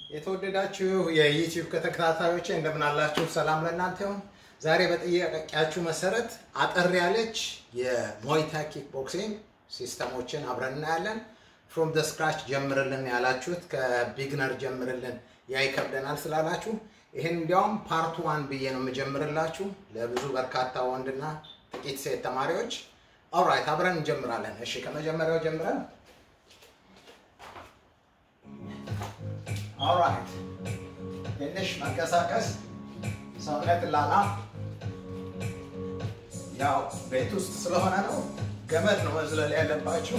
የተወደዳችሁ የዩቲዩብ ከተከታታዮች እንደምን አላችሁ? ሰላም ለእናንተ ይሁን። ዛሬ በጥያቄያችሁ መሰረት አጠር ያለች የሞይታይ ኪክ ቦክሲንግ ሲስተሞችን አብረን እናያለን። from the scratch ጀምርልን ያላችሁት ከቢግነር ጀምርልን ያይከብደናል ስላላችሁ ይሄን እንዲያውም ፓርት 1 ብዬ ነው የምጀምርላችሁ ለብዙ በርካታ ወንድና ጥቂት ሴት ተማሪዎች። ኦልራይት አብረን እንጀምራለን። እሺ ከመጀመሪያው ጀምረን Alright. Finish መንቀሳቀስ ሰውነት ላላ ያው ቤት ውስጥ ስለሆነ ነው ገመድ ነው መዝለል ያለባችሁ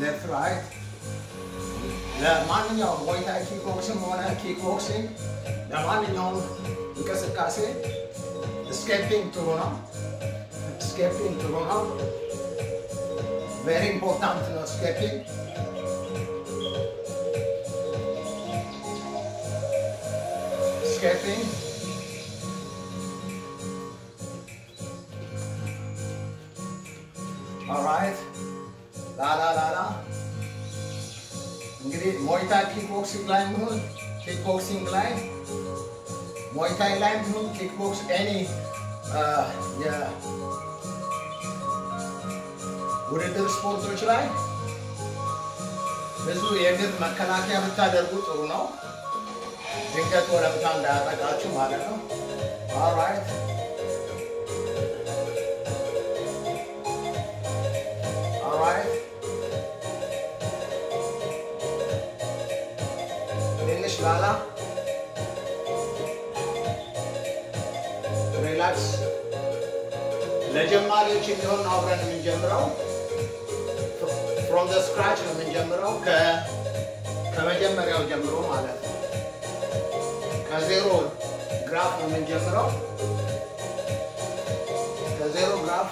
left right ለማንኛውም ሙአይታይ ኪክ ቦክሲንግ ሆነ ኪክ ቦክሲንግ ለማንኛውም እንቅስቃሴ escaping ጥሩ ነው very important ነው escaping escaping alright la እንግዲህ ሙአይታይ ኪክ ቦክሲንግ ላይ ሆነ ኪክ ቦክሲንግ ላይ ሙአይታይ ላይ ሆነ ኪክ ቦክስ any ውድድር ስፖርቶች ላይ ብዙ የግድ መከላከያ ብታደርጉ ጥሩ ነው ድንገት ወለምታ እንዳያጠቃችሁ ማለት ነው alright ትንሽ ላላ ሪላክስ ለጀማሪዎች የሚሆን አብረን የምንጀምረው from the scratch ነው የምንጀምረው ከመጀመሪያው ጀምሮ ማለት ነው ከዜሮ ግራፍ ነው የምንጀምረው ከዜሮ ግራፍ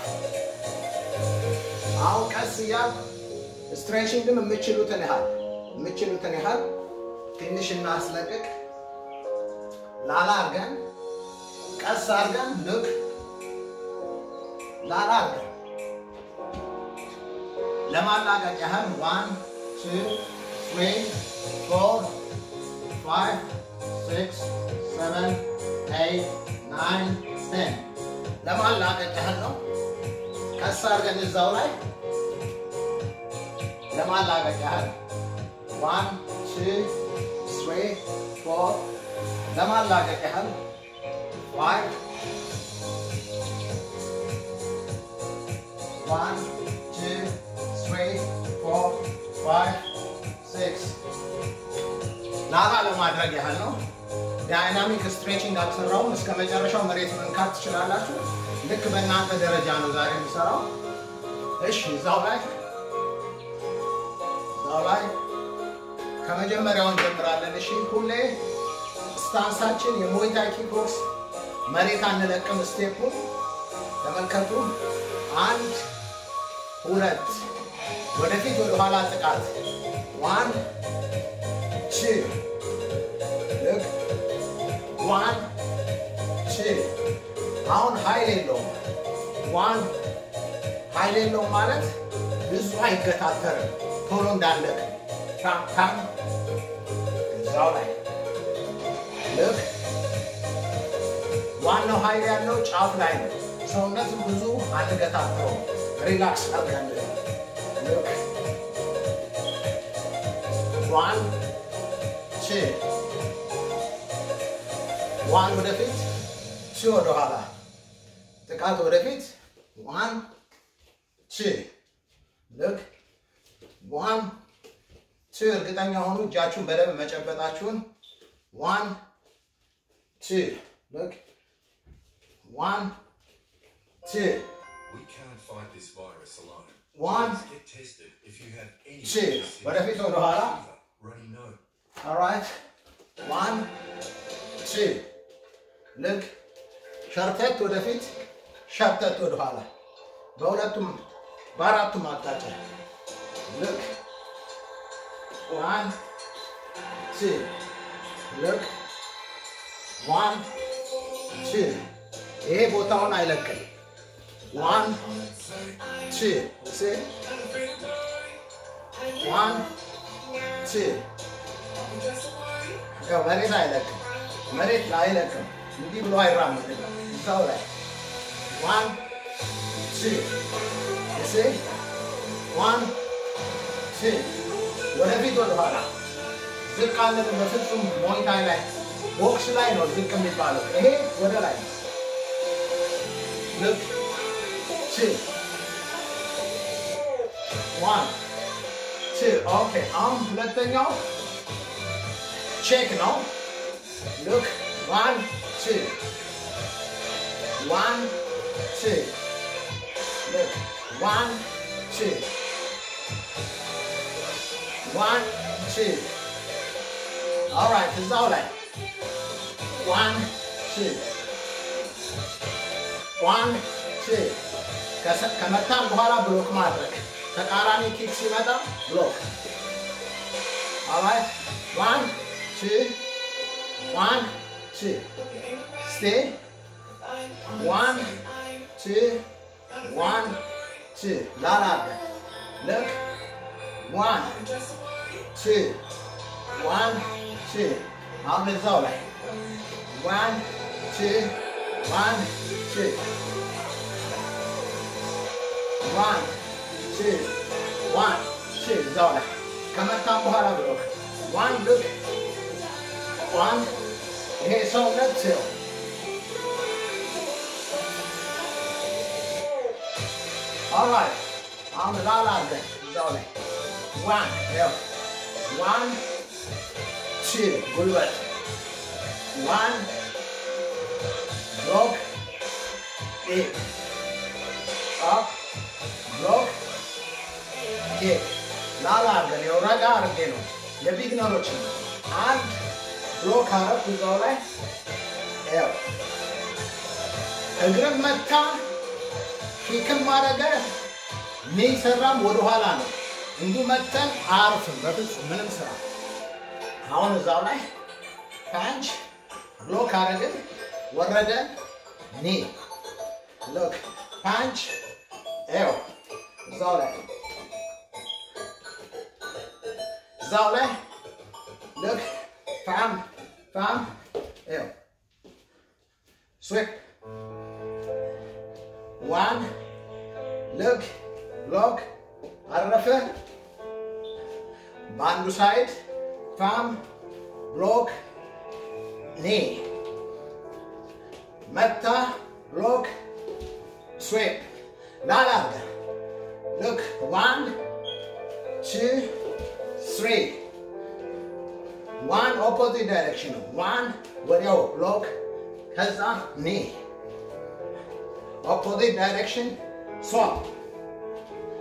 አሁን ቀስ እያልኩ ስትሬችንግም የምችሉትን ያህል ትንሽ እናስለቅቅ ላላ አድርገን ቀስ አድርገን ልክ ላላ አድርገን ለማላቀቅ ያህል 1 2 3 4 5 6 7 8 9 10 ለማላቀቅ ያህል ነው ቀስ አድርገን እዛው ላይ ለማላቀቅ ያህል 1 2 3 4 ለማላቀቅ ያህል 5 1 2 3 4 5 6 ላላ ለማድረግ ያህል ነው ዳይናሚክ ስትሬቺንግ አልሰራውም እስከ መጨረሻው መሬት መንካት ትችላላችሁ ልክ በእናንተ ደረጃ ነው ዛሬ የምሰራው እሺ እዛው ላይ ከመጀመሪያው እንጀምራለን እሺ ሁሌ ስታንሳችን የሙአይታይ ኪክ ቦክስ መሬት አንለቅም ስቴፑን ተመልከቱ 1 2 ወደፊት ወደ ኋላ ጥቃት 1 2 look 1 2 አሁን ኃይል የለውም 1 ኃይል የለውም ማለት ብዙ አይገታተርም ቶሎ እንዳለቅ ታም እዛው ላይ look ዋናው ኃይል ያለው ጫፍ ላይ ነው ሰውነት ብዙ አንገታተረው ሪላክስ አድርገን look 1 2 1 ወደፊት 2 ወደ ኋላ ጥቃት ወደፊት 1 2 look 1 2 እርግጠኛ ሆኑ እጃችሁን በደንብ መጨበጣችሁን 1 2 look 1 2 we can't fight this virus alone 1 get tested if you have any 2 ወደፊት ወደ ኋላ runny nose all right 1 2 look ሸርተት ወደፊት ሸርተት ወደ ኋላ በሁለቱም በአራቱም አቅጣጫ look 1 2 look 1 2 ይሄ ቦታውን አይለቅም 1 2 see 1 2 ያው መሬት አይለቅም መሬት ላይ አይለቅም እንዲህ ብሎ አይራመድም እዛው ላይ 1 2 you see 1 2 ወደፊት ወደ ኋላ ዝቅ አለን በፍጹም ሞይታይ ላይ ቦክስ ላይ ነው ዝቅ የሚባለው ይሄ ወደ ላይ look 2 1 2 okay ሁለተኛው check ነው look 1 2 1 2 look 1 2 1 2 all right እዛው ላይ 1 2 1 2 ከመታን በኋላ ብሎክ ማድረግ ተቃራኒ ኪክ ሲመጣ ብሎክ all right 1 2 1 2 stay 1 2 1 2 ላላደ look 1 2 1 2 አሁን እዛው ላይ 1 2 1 2 1 2 1 2 እዛው ላይ ከመታን በኋላ ብሎክ 1 look 1 ይሄ ሰውነት ሲው all right አሁን ላላደ እዛው ላይ 1 ያው 1 2 ጉልበት 1 block kick up block kick ላላ አድርገን ያው ረጋ አድርጌ ነው የቢግነሮች አንድ ብሎክ አረኩ እዛው ላይ ያው እግርም መታ ኪክም ማረገ ሚሰራም ወደ ኋላ ነው እንዱ መተን አርፍም በፍጹም ምንም ስራ አሁን እዛው ላይ ፓንች ብሎክ አረግን ወረደ ኒ look punch ኤው እዛው ላይ look pam ኤው sweep 1 look block አረፈ በአንዱ ሳይድ pam block knee metta block sweep lala look 1 2 3 1 opposite direction 1 wadiao block kaza knee opposite direction swap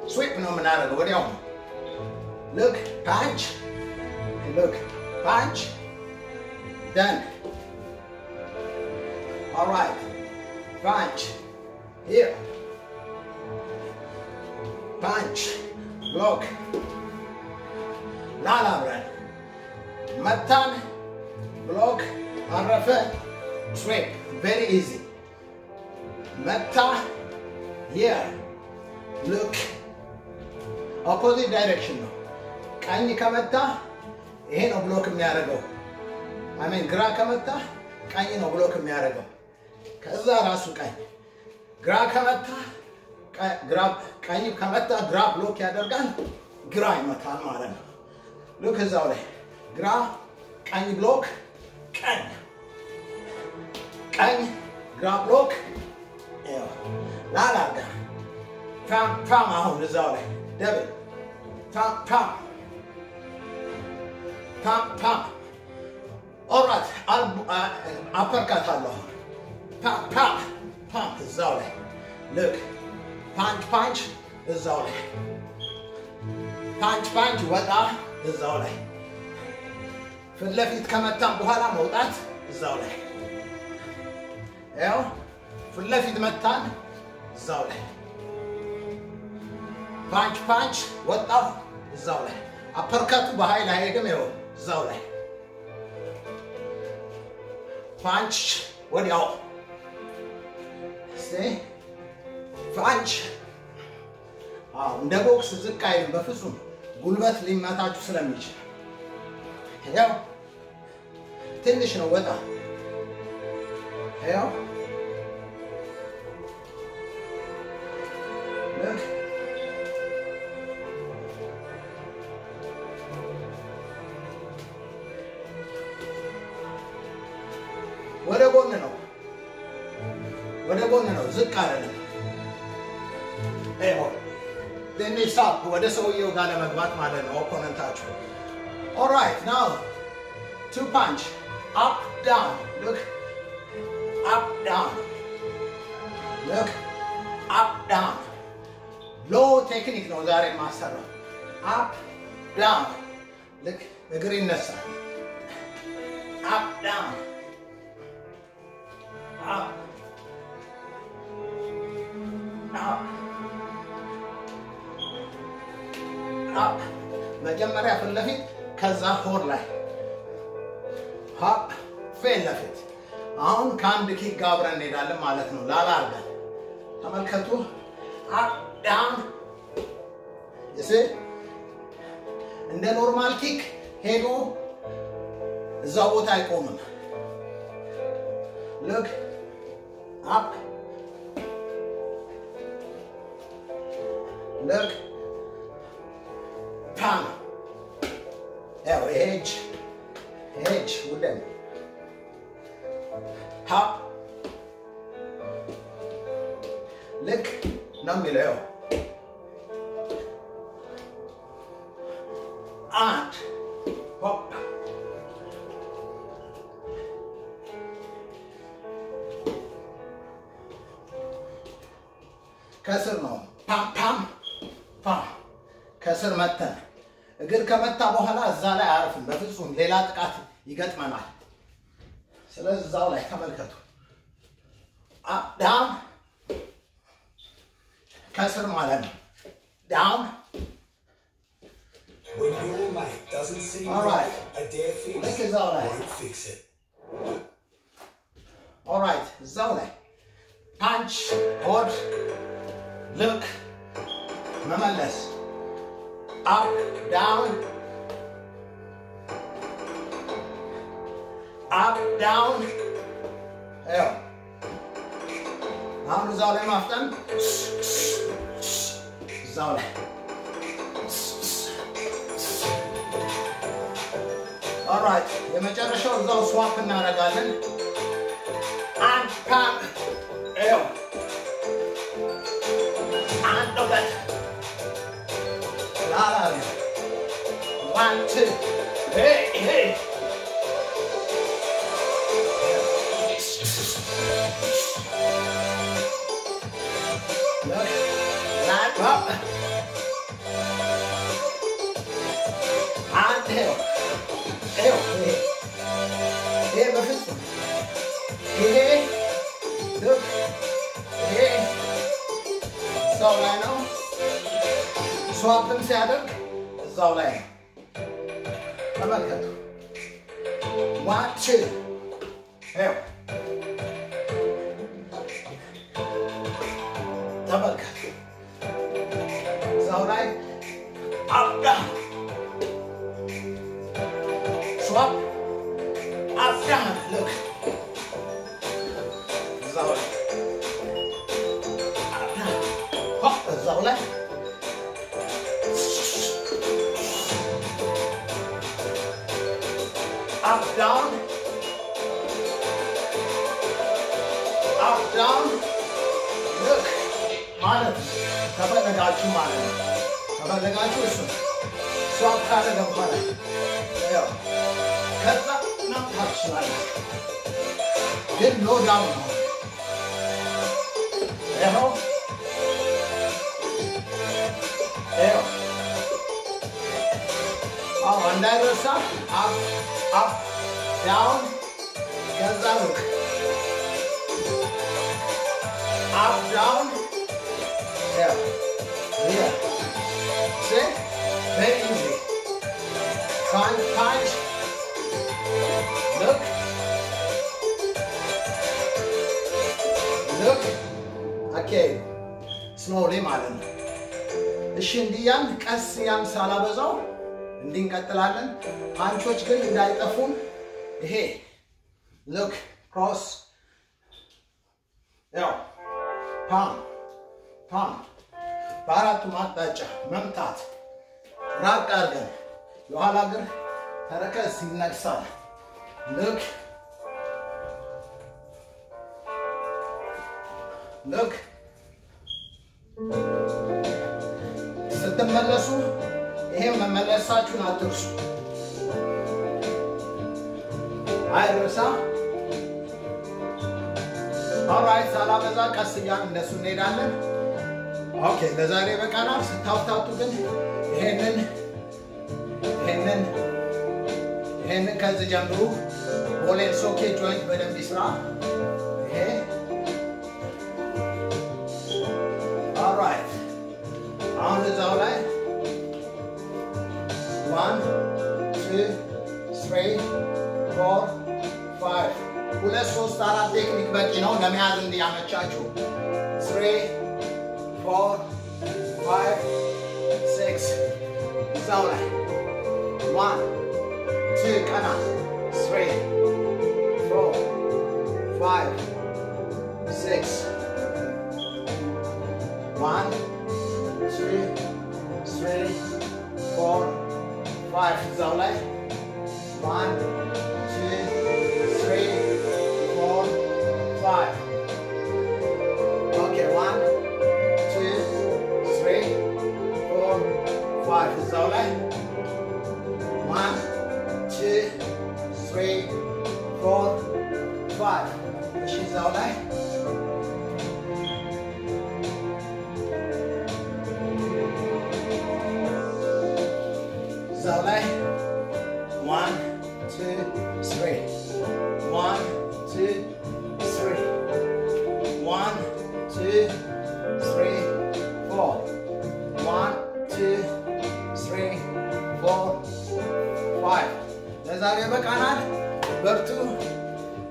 sweep no manarago wadiao look punch done all right punch here punch block lala brand matan block arafa sweep very easy mata here look opposite direction no ቀኝ ከመታ ይሄ ነው ብሎክ የሚያደርገው አሜን ግራ ከመታ ቀኝ ነው ብሎክ የሚያደርገው ከዛ ራሱ ቀኝ ግራ ከመታ ቀኝ ከመታ ግራ ብሎክ ያደርጋል ግራ ይመታል ማለት ነው ሉክ እዛው ላይ ግራ ቀኝ ብሎክ ቀኝ ግራ ብሎክ ያው ላላጋ ፓም አሁን እዛው ላይ ደብል ፓም all right uppercut አለው ፓም እዛው ላይ look punch እዛው ላይ punch ወጣ እዛው ላይ ፊት ለፊት ከመታን በኋላ መውጣት እዛው ላይ ያው ፊት ለፊት መታን እዛው ላይ punch ወጣው እዛው ላይ uppercut በኃይል አይሄድም ያው እዛው ላይ punch ወዲያው see punch እንደ ቦክስ ዝቅ አይልም በፍጹም ጉልበት ሊመታችሁ ስለሚችል ያው ትንሽ ነው ወጣ ያው ወደ ጎን ነው ዝቅ አይደለም አይሆን then they stop ወደ ሰውየው ጋር ለመግባት ማለት ነው ኦፖነንታችሁ all right now two punch up down look up down look up down low technique ነው ዛሬ ማሰራው up down look እግር ይነሳል up down up up up መጀመሪያ ፍለፊት ከዛ ሆር ላይ ሆፕ ፍለፊት አሁን ካንድ ኪክ ጋር አብረን እንሄዳለን ማለት ነው ላላ አድርገን ተመልከቱ up down you see እንደ ኖርማል ኪክ ሄዶ እዛው ቦታ አይቆምም look up look down now edge wooden hop look now below and hop ከስር ነው ፓም ፓም ፓም ከስር መተን እግር ከመታ በኋላ እዛ ላይ አርፍን በፍጹም ሌላ ጥቃት ይገጥመናል ስለዚህ እዛው ላይ ተመልከቱ up down ከስር ማለት ነው down When your mate doesn't see all right a dare fix, won't fix it. all right እዛው ላይ punch hold look መመለስ up down up down yeah now እዛው ላይ ማፍጠን እዛው ላይ all right የመጨረሻው እዛው ስዋፕ እናደርጋለን and pam yeah and over la la 1 2 hey hey right up and heel hey በፍጹም hey look hey እዛው ላይ ነው ስዋፕን ሲያደርግ እዛው ላይ ነው ተመልከቱ 1 2 hey ተመልከቱ እዛው ላይ up down swap up down look እዛው ላይ up down hop እዛው ላይ up down look ማለት ተፈለጋችሁ ማለት ነው ተፈለጋችሁ እሱ swap ካደረገ በኋላ ያው ከዛ ነው ታችላላችሁ ግን ሎ ዳውን ነው ያው እንዳይረሳ up down ከዛ look up down yeah see very easy punch look okay slowly ማለት ነው እሺ እንዲያን ቀስ ያን ሳላበዛው እንቀጥላለን ፓንቾች ግን እንዳይጠፉን ይሄ look cross ያው ፓም በአራቱ ማጣጫ መምታት ራቅ አድርገን የኋላ እግር ተረከዝ ይነሳል look ስትመለሱ ይሄን መመለሳችሁን አትርሱ አይረሳ alright ሰላምዛ ቀስያን እንደሱ እንሄዳለን ኦኬ ለዛሬ በቃናል ስታውታቱ ግን ይሄንን ከዚህ ጀምሩ ቦሌን ሶኬት ጆይንት በደንብ ይስራ ይሄ alright አሁን እዛው ላይ 1 2 3 4 5 ሁለት ሶስት አራት ቴክኒክ በቂ ነው ለመያዝ እንዲያመቻችሁ 3 4 5 6 እዛው ላይ 1 2 ቀና 3 4 5 6 1 2 3 4 5 እዛው ላይ 1 2 3 4 5 okay 1 2 3 4 5 እዛው ላይ 1 2 3 4 5 እሺ እዛው ላይ እዛው ላይ 1 2 3 1 2 3 1 2 3 4 1 2 3 4 5 ለዛሬ በቃናል በርቱ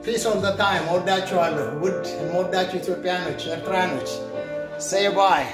peace all the time ወዳችኋለሁ ውድ ወዳችሁ ኢትዮጵያኖች ኤርትራኖች say bye